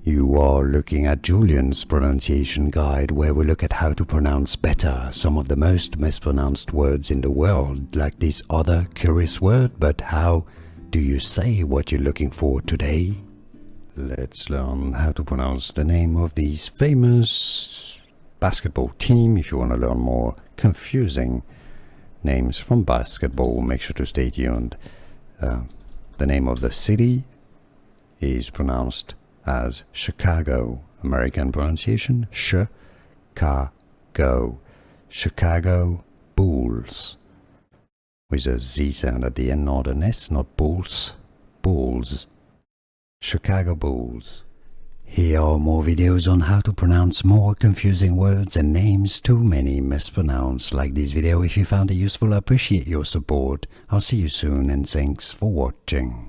You are looking at Julian's pronunciation guide, where we look at how to pronounce better some of the most mispronounced words in the world, like this other curious word. But how do you say what you're looking for today? Let's learn how to pronounce the name of these famous basketball team. If you want to learn more confusing names from basketball, make sure to stay tuned. The name of the city is pronounced as Chicago. American pronunciation, Chicago. Chicago Bulls. With a Z sound at the end, not an S, not Bulls. Bulls. Chicago Bulls. Here are more videos on how to pronounce more confusing words and names too many mispronounced. Like this video if you found it useful. I appreciate your support. I'll see you soon and thanks for watching.